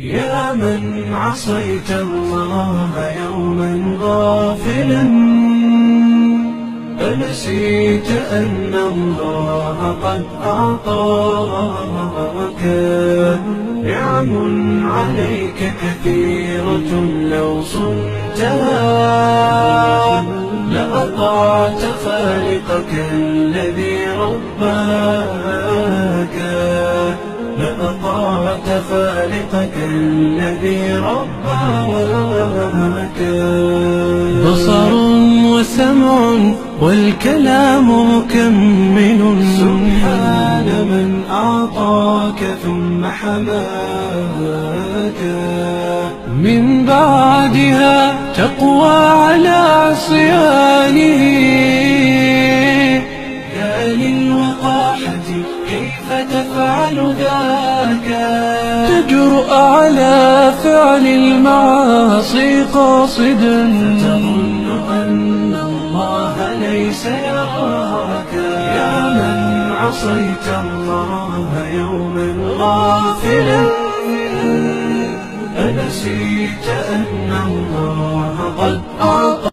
يا من عصيت الله يوما غافلا، أنسيت أن الله قد أعطاك نعم عليك كثيرة، لو صنتها لأطعت خالقك الذي رباك، لأطعت خالقك الذي رباك. بصر وسمع والكلام مكمل، سبحان من أعطاك ثم حماك. من بعدها تقوى على عصيانه، يا للوقاحة كيف تفعل ذاك؟ تجرؤ على فعل المعاصي قاصدا، فتظن أن الله ليس يراك. يا من عصيت الله يوما غافلا، أنسيت أن الله قد أعطاك